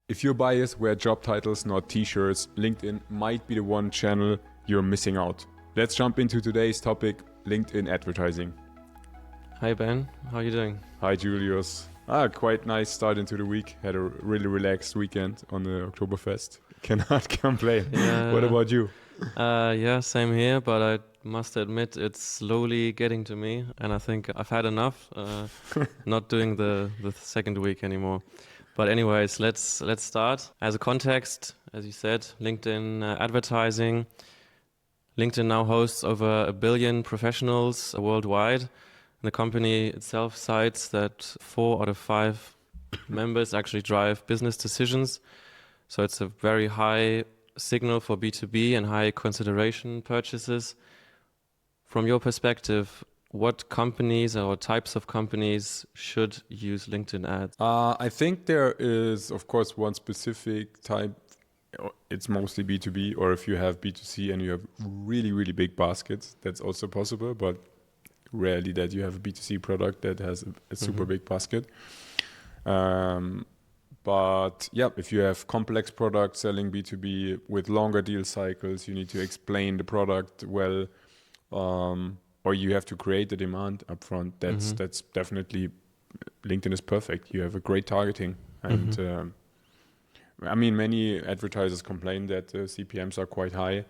If your buyers wear job titles, not t-shirts, LinkedIn might be the one channel you're missing out. Let's jump into today's topic, LinkedIn advertising. Hi Ben, how are you doing? Hi Julius. Quite nice start into the week. Had a really relaxed weekend on the Oktoberfest. Cannot complain. Yeah. What about you? Yeah, same here, but I must admit it's slowly getting to me, and I think I've had enough. Not doing the second week anymore. But anyways, let's start. As a context, as you said, LinkedIn advertising. LinkedIn now hosts over 1 billion professionals worldwide. And the company itself cites that 4 out of 5 members actually drive business decisions. So it's a very high signal for B2B and high consideration purchases. From your perspective, what companies or types of companies should use LinkedIn ads? I think there is, of course, one specific type. It's mostly B2B, or if you have B2C and you have really, really big baskets, that's also possible, but rarely that you have a B2C product that has a super big basket. But yeah, if you have complex products selling B2B with longer deal cycles, you need to explain the product well, or you have to create the demand upfront. That's definitely, LinkedIn is perfect. You have a great targeting, and I mean, many advertisers complain that the CPMs are quite high,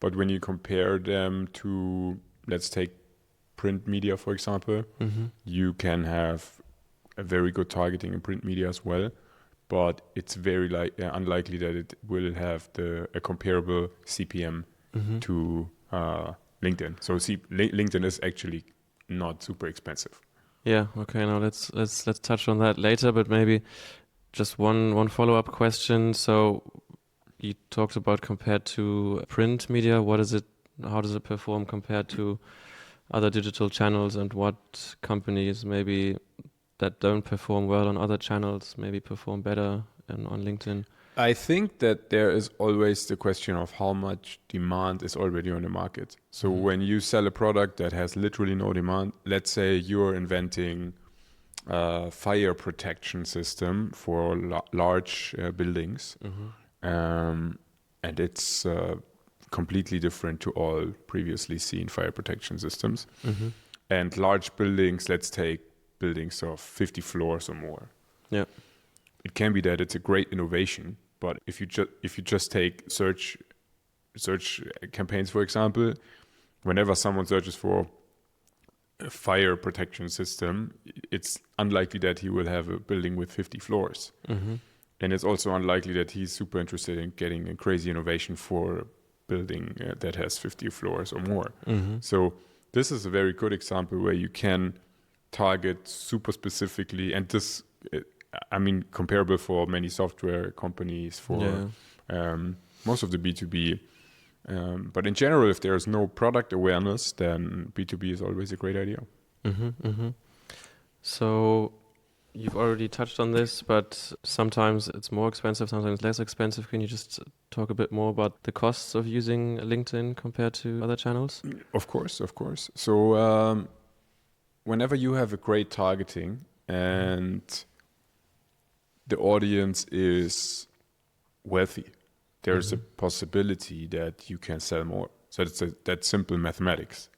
but when you compare them to, let's take print media, for example, you can have a very good targeting in print media as well, but it's very unlikely that it will have a comparable CPM to LinkedIn. So LinkedIn is actually not super expensive. Yeah, okay, now let's touch on that later, but maybe just one follow-up question. So you talked about compared to print media, how does it perform compared to other digital channels, and what companies maybe that don't perform well on other channels maybe perform better on LinkedIn? I think that there is always the question of how much demand is already on the market. So when you sell a product that has literally no demand, let's say you're inventing a fire protection system for large buildings, and it's completely different to all previously seen fire protection systems. And large buildings, let's take buildings of 50 floors or more. Yeah. It can be that it's a great innovation, but if you just take search campaigns, for example, whenever someone searches for a fire protection system, it's unlikely that he will have a building with 50 floors. And it's also unlikely that he's super interested in getting a crazy innovation for a building that has 50 floors or more. So this is a very good example where you can target super specifically, and this, I mean, comparable for many software companies, for most of the B2B. But in general, if there's no product awareness, then B2B is always a great idea. So you've already touched on this, but sometimes it's more expensive, sometimes less expensive. Can you just talk a bit more about the costs of using LinkedIn compared to other channels? Of course. So whenever you have a great targeting and the audience is wealthy, there's a possibility that you can sell more. So that's simple mathematics.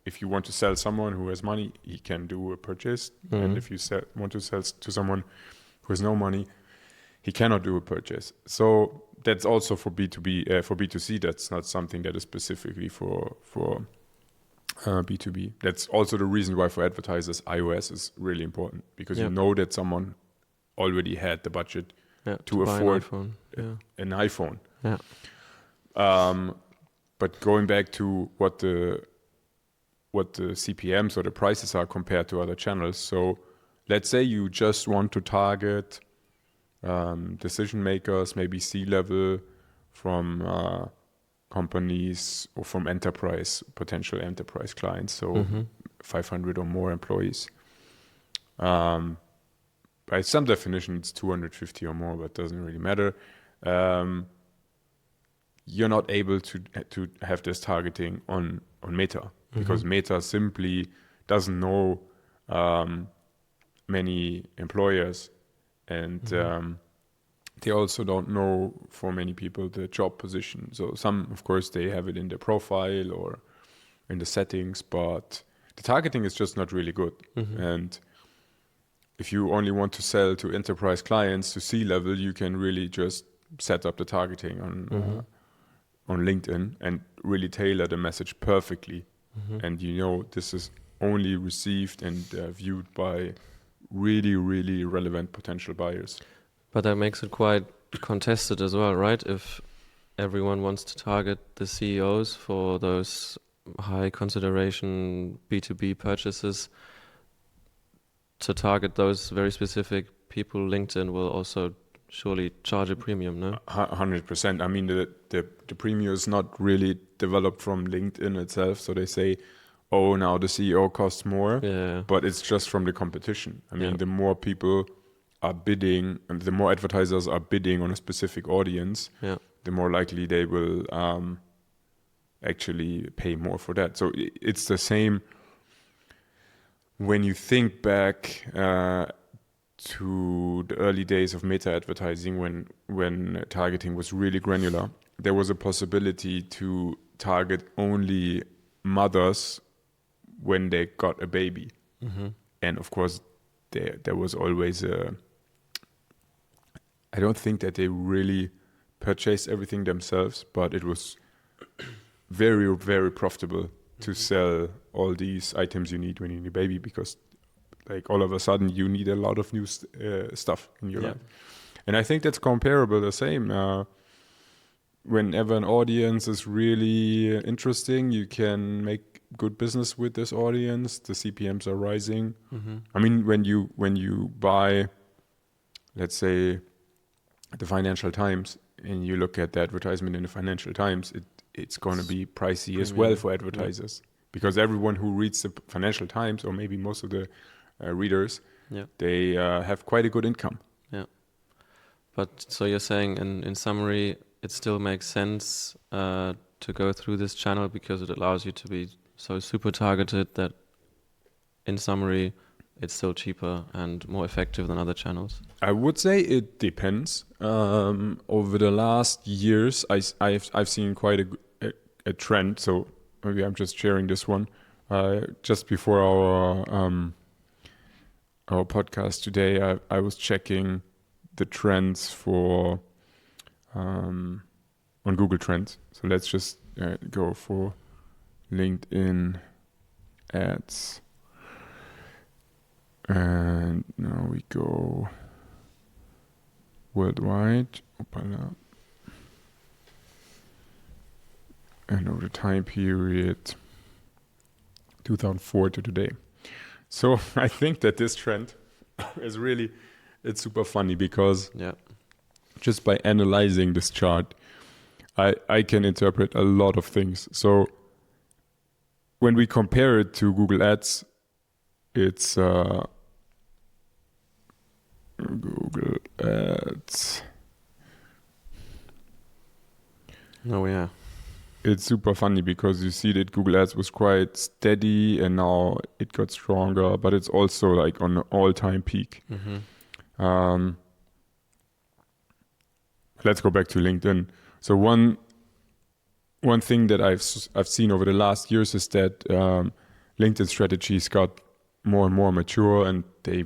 If you want to sell someone who has money, he can do a purchase. And if you want to sell to someone who has no money, he cannot do a purchase. So that's also for B2B, for B2C. That's not something that is specifically for B2B. That's also the reason why for advertisers, iOS is really important, because you know that someone already had the budget to afford an iPhone. But going back to what the CPMs or the prices are compared to other channels. So let's say you just want to target decision makers, maybe C-level from companies or from potential enterprise clients. So 500 or more employees. By some definition, it's 250 or more, but it doesn't really matter. You're not able to have this targeting on Meta, because Meta simply doesn't know many employers, and they also don't know, for many people, the job position. So some, of course, they have it in their profile or in the settings, but the targeting is just not really good. And if you only want to sell to enterprise clients, to C-level, you can really just set up the targeting on LinkedIn and really tailor the message perfectly. And you know this is only received and viewed by really, really relevant potential buyers. But that makes it quite contested as well, right? If everyone wants to target the CEOs for those high consideration B2B purchases, to target those very specific people, LinkedIn will also surely charge a premium, no? 100%. I mean, the premium is not really developed from LinkedIn itself. So they say, oh, now the CEO costs more, Yeah. but it's just from the competition. I mean, Yeah. the more people are bidding and the more advertisers are bidding on a specific audience, Yeah. the more likely they will actually pay more for that. So it's the same when you think back to the early days of meta advertising, when targeting was really granular. There was a possibility to target only mothers when they got a baby. And of course, there was always I don't think that they really purchased everything themselves, but it was very, very profitable to sell all these items you need when you need a baby, because like all of a sudden you need a lot of new stuff in your life. And I think that's comparable, the same. Whenever an audience is really interesting, you can make good business with this audience. The CPMs are rising. I mean, when you buy, let's say, the Financial Times, and you look at the advertisement in the Financial Times, it's going to be pricey as well for advertisers, because everyone who reads the Financial Times, or maybe most of the readers, they have quite a good income. Yeah. But so you're saying, in summary, it still makes sense to go through this channel because it allows you to be so super targeted that, in summary, it's still cheaper and more effective than other channels? I would say it depends. Over the last years, I've seen quite a trend. So maybe I'm just sharing this one. Just before our podcast today, I was checking the trends for on Google Trends. So let's just go for LinkedIn ads. And now we go worldwide. Opala. And over the time period 2004 to today. So I think that this trend is really, it's super funny, because just by analyzing this chart, I can interpret a lot of things. So when we compare it to Google Ads, it's Google Ads. Oh yeah. It's super funny because you see that Google Ads was quite steady and now it got stronger, but it's also like on an all-time peak. Let's go back to LinkedIn. So one thing that I've seen over the last years is that LinkedIn strategies got more and more mature, and there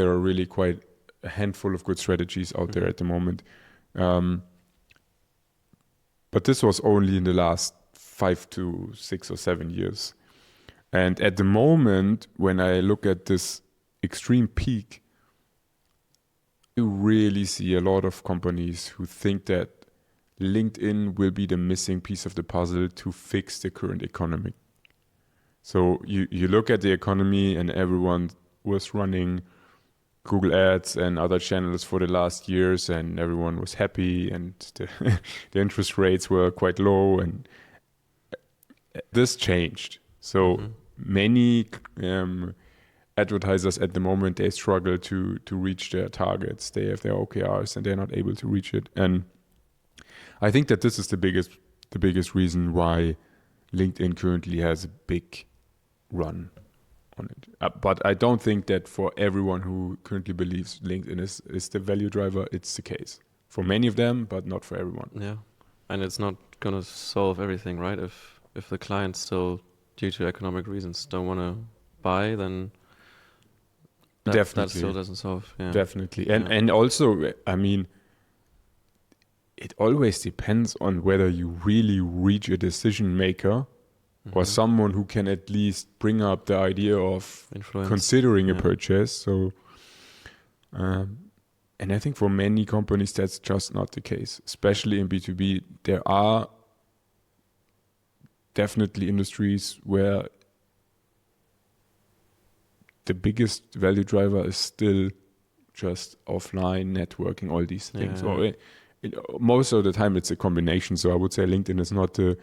are really quite a handful of good strategies out there at the moment. But this was only in the last 5 to 6 or 7 years. And at the moment, when I look at this extreme peak, you really see a lot of companies who think that LinkedIn will be the missing piece of the puzzle to fix the current economy. So you look at the economy, and everyone was running Google Ads and other channels for the last years, and everyone was happy, and the interest rates were quite low, and this changed. So many advertisers at the moment, they struggle to reach their targets. They have their OKRs and they're not able to reach it. And I think that this is the biggest reason why LinkedIn currently has a big run. on it. But I don't think that for everyone who currently believes LinkedIn is the value driver, it's the case. For many of them, but not for everyone. Yeah, and it's not gonna solve everything, right? If the clients still, due to economic reasons, don't want to buy, then that still doesn't solve. Yeah, definitely. And also, I mean, it always depends on whether you really reach a decision maker or someone who can at least bring up the idea of considering a purchase. So, and I think for many companies, that's just not the case, especially in B2B. There are definitely industries where the biggest value driver is still just offline networking, all these things. Or most of the time, it's a combination. So I would say LinkedIn is not the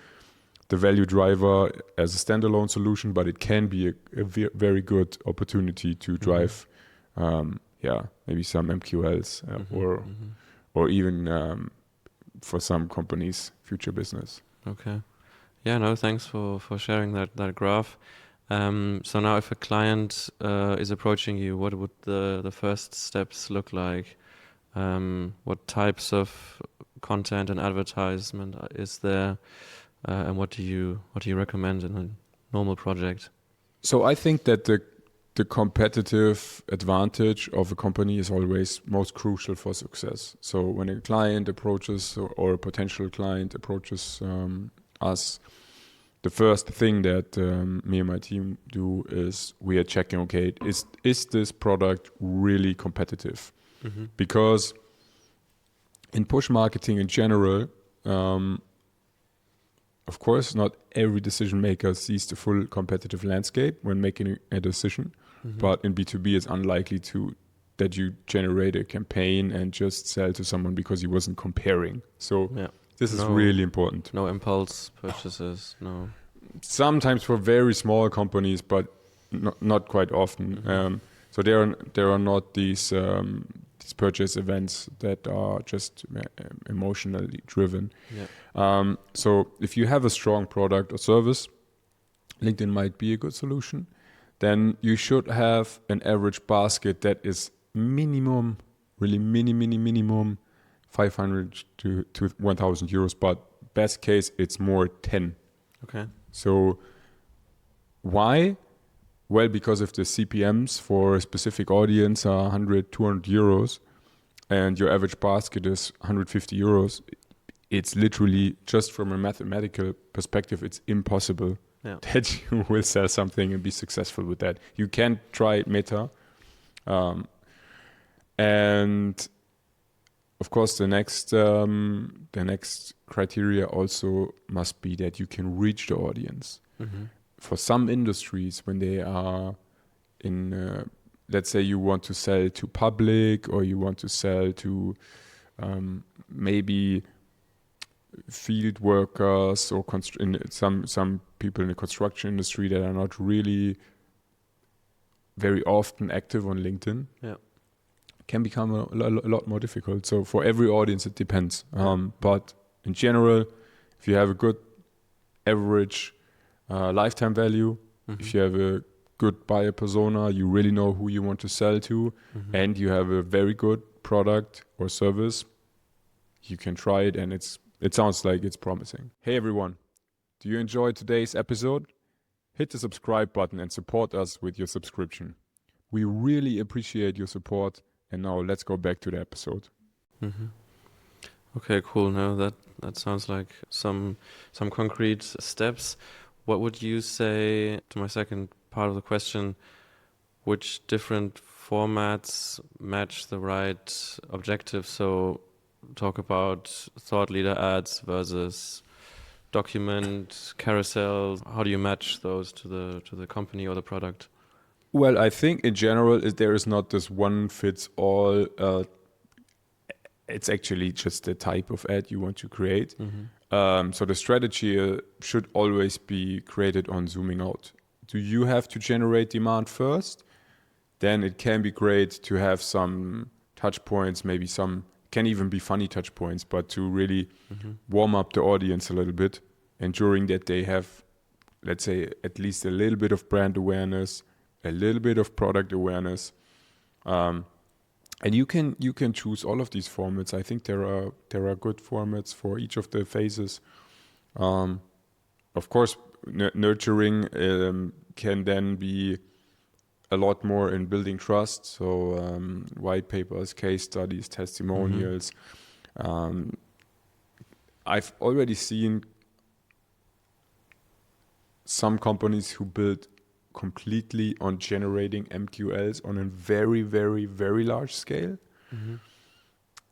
value driver as a standalone solution, but it can be a very good opportunity to drive, maybe some MQLs or even for some companies, future business. Okay. Yeah, no, thanks for sharing that graph. So now if a client is approaching you, what would the first steps look like? What types of content and advertisement is there? And what do you recommend in a normal project? So I think that the competitive advantage of a company is always most crucial for success. So when a client approaches or a potential client approaches us, the first thing that me and my team do is we are checking, okay, is this product really competitive? Because in push marketing in general, of course, not every decision maker sees the full competitive landscape when making a decision. But in B2B, it's unlikely that you generate a campaign and just sell to someone because he wasn't comparing. So this is really important. No impulse purchases, no. Sometimes for very small companies, but not quite often. So there are not these purchase events that are just emotionally driven. So if you have a strong product or service, LinkedIn might be a good solution. Then you should have an average basket that is minimum 500 to 1,000 euros, but best case it's more 10. Okay. So why? Well, because if the CPMs for a specific audience are 100, 200 euros and your average basket is 150 euros, it's literally, just from a mathematical perspective, it's impossible that you will sell something and be successful with that. You can try Meta. And of course, the next criteria also must be that you can reach the audience. For some industries, when they are in, let's say you want to sell to public or you want to sell to maybe field workers or some people in the construction industry that are not really very often active on LinkedIn, can become a lot more difficult. So for every audience, it depends. But in general, if you have a good average lifetime value, if you have a good buyer persona, you really know who you want to sell to, and you have a very good product or service, you can try it, and it sounds like it's promising. Hey everyone, do you enjoy today's episode? Hit the subscribe button and support us with your subscription. We really appreciate your support, and now let's go back to the episode. Okay, cool. Now that sounds like some concrete steps. What would you say, to my second part of the question, which different formats match the right objective? So talk about thought leader ads versus document, carousel. How do you match those to the company or the product? Well, I think in general, there is not this one fits all. It's actually just the type of ad you want to create. So the strategy should always be created on zooming out. Do you have to generate demand first? Then it can be great to have some touch points, maybe some can even be funny touch points, but to really warm up the audience a little bit. And during that, they have, let's say, at least a little bit of brand awareness, a little bit of product awareness. And you can choose all of these formats. I think there are good formats for each of the phases. Of course, nurturing can then be a lot more in building trust. So white papers, case studies, testimonials. I've already seen some companies who build completely on generating MQLs on a very, very, very large scale.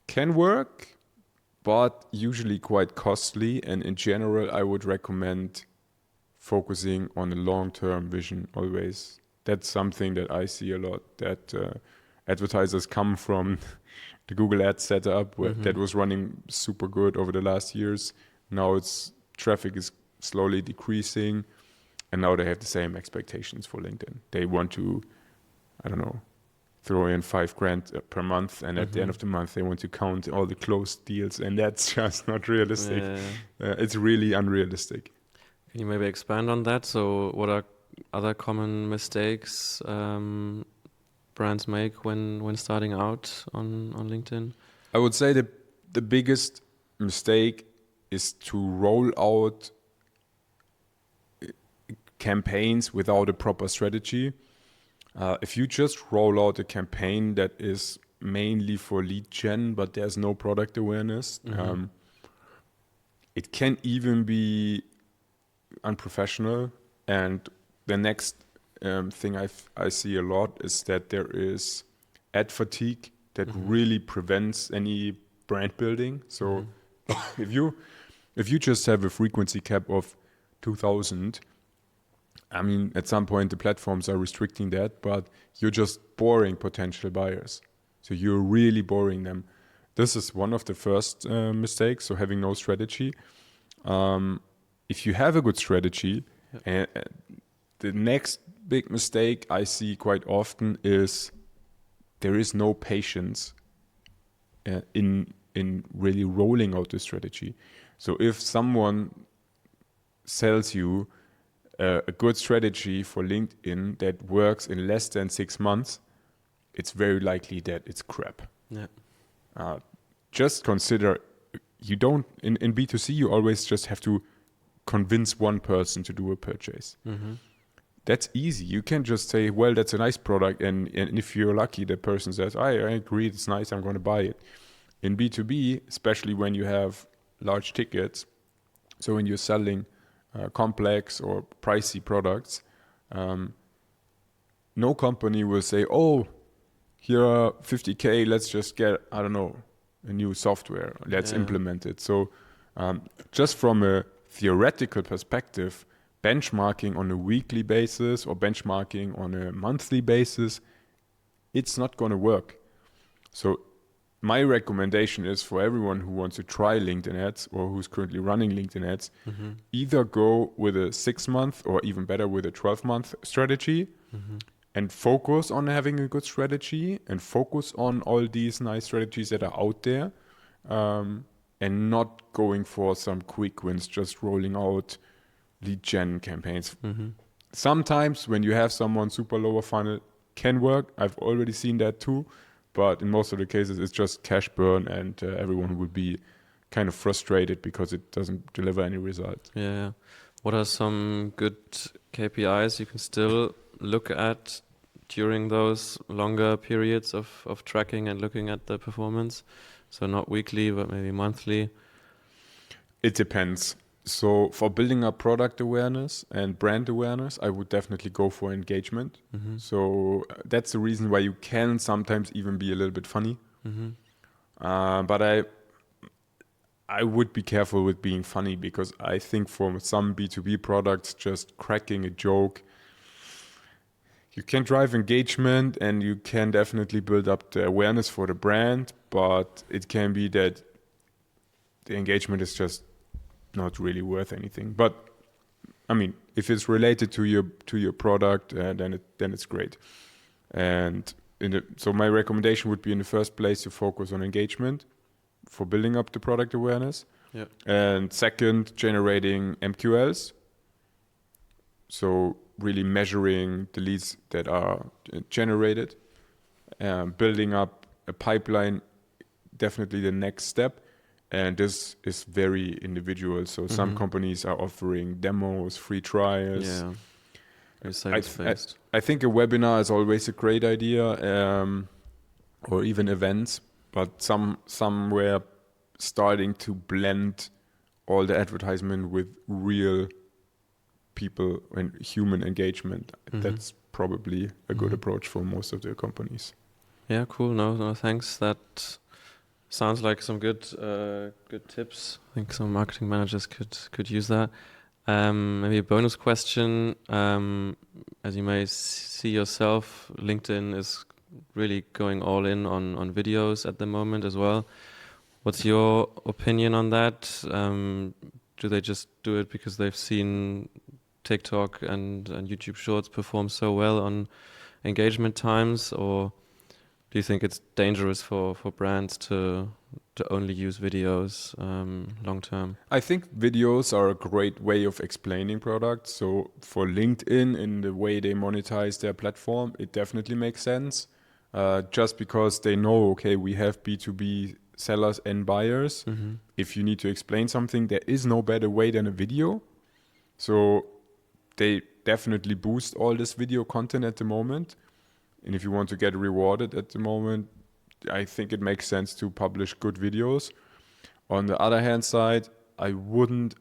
Can work, but usually quite costly. And in general, I would recommend focusing on a long-term vision always. That's something that I see a lot, that advertisers come from the Google Ads setup that was running super good over the last years. Now traffic is slowly decreasing, and now they have the same expectations for LinkedIn. They want to, I don't know, throw in $5,000 per month, and at the end of the month they want to count all the closed deals, and that's just not realistic. It's really unrealistic. Can you maybe expand on that? So what are other common mistakes brands make when starting out on LinkedIn? I would say the biggest mistake is to roll out campaigns without a proper strategy. If you just roll out a campaign that is mainly for lead gen, but there's no product awareness, it can even be unprofessional. And the next thing I see a lot is that there is ad fatigue that really prevents any brand building. So if you just have a frequency cap of 2,000, I mean, at some point the platforms are restricting that, but you're just boring potential buyers. So you're really boring them. This is one of the first mistakes, so having no strategy. If you have a good strategy, the next big mistake I see quite often is there is no patience in really rolling out the strategy. So if someone sells you a good strategy for LinkedIn that works in less than 6 months, it's very likely that it's crap. Just consider, you don't, in B2C, you always just have to convince one person to do a purchase. That's easy. You can just say, well, that's a nice product. And if you're lucky, the person says, I agree, it's nice, I'm going to buy it. In B2B, especially when you have large tickets, so when you're selling complex or pricey products, no company will say, oh, here are 50K, let's just get, I don't know, a new software, let's implement it. So just from a theoretical perspective, benchmarking on a weekly basis or benchmarking on a monthly basis, it's not going to work. So my recommendation is for everyone who wants to try LinkedIn ads or who's currently running LinkedIn ads, either go with a 6-month or even better with a 12-month strategy and focus on having a good strategy and focus on all these nice strategies that are out there, and not going for some quick wins, just rolling out lead gen campaigns. Sometimes when you have someone super lower funnel can work. I've already seen that too. But in most of the cases, it's just cash burn, and everyone would be kind of frustrated because it doesn't deliver any result. Yeah. What are some good KPIs you can still look at during those longer periods of tracking and looking at the performance? So not weekly, but maybe monthly. It depends. So for building up product awareness and brand awareness, I would definitely go for engagement. So that's the reason why you can sometimes even be a little bit funny. But I would be careful with being funny, because I think for some B2B products, just cracking a joke, you can drive engagement and you can definitely build up the awareness for the brand, but it can be that the engagement is just not really worth anything. But I mean, if it's related to your product, then it's great. And so my recommendation would be, in the first place, to focus on engagement for building up the product awareness. And second, generating MQLs. So really measuring the leads that are generated, building up a pipeline, definitely the next step. And this is very individual. So some companies are offering demos, free trials. Yeah. Very sales-based. I think a webinar is always a great idea, or even events, but somewhere starting to blend all the advertisement with real people and human engagement. That's probably a good approach for most of the companies. Yeah, cool. No, thanks. That sounds like some good tips. I think some marketing managers could use that. Maybe a bonus question. As you may see yourself, LinkedIn is really going all in on videos at the moment as well. What's your opinion on that? Do they just do it because they've seen TikTok and YouTube Shorts perform so well on engagement times, or do you think it's dangerous for brands to only use videos long term? I think videos are a great way of explaining products. So for LinkedIn, in the way they monetize their platform, it definitely makes sense. Just because they know, okay, we have B2B sellers and buyers. If you need to explain something, there is no better way than a video. So they definitely boost all this video content at the moment. And if you want to get rewarded at the moment, I think it makes sense to publish good videos. On the other hand side, I wouldn't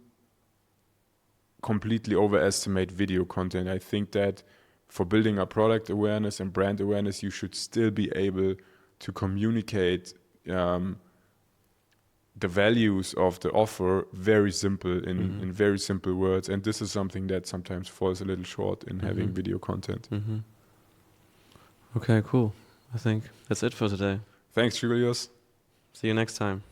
completely overestimate video content. I think that for building up product awareness and brand awareness, you should still be able to communicate the values of the offer very simple in very simple words. And this is something that sometimes falls a little short in having video content. Okay, cool. I think that's it for today. Thanks, Julius. See you next time.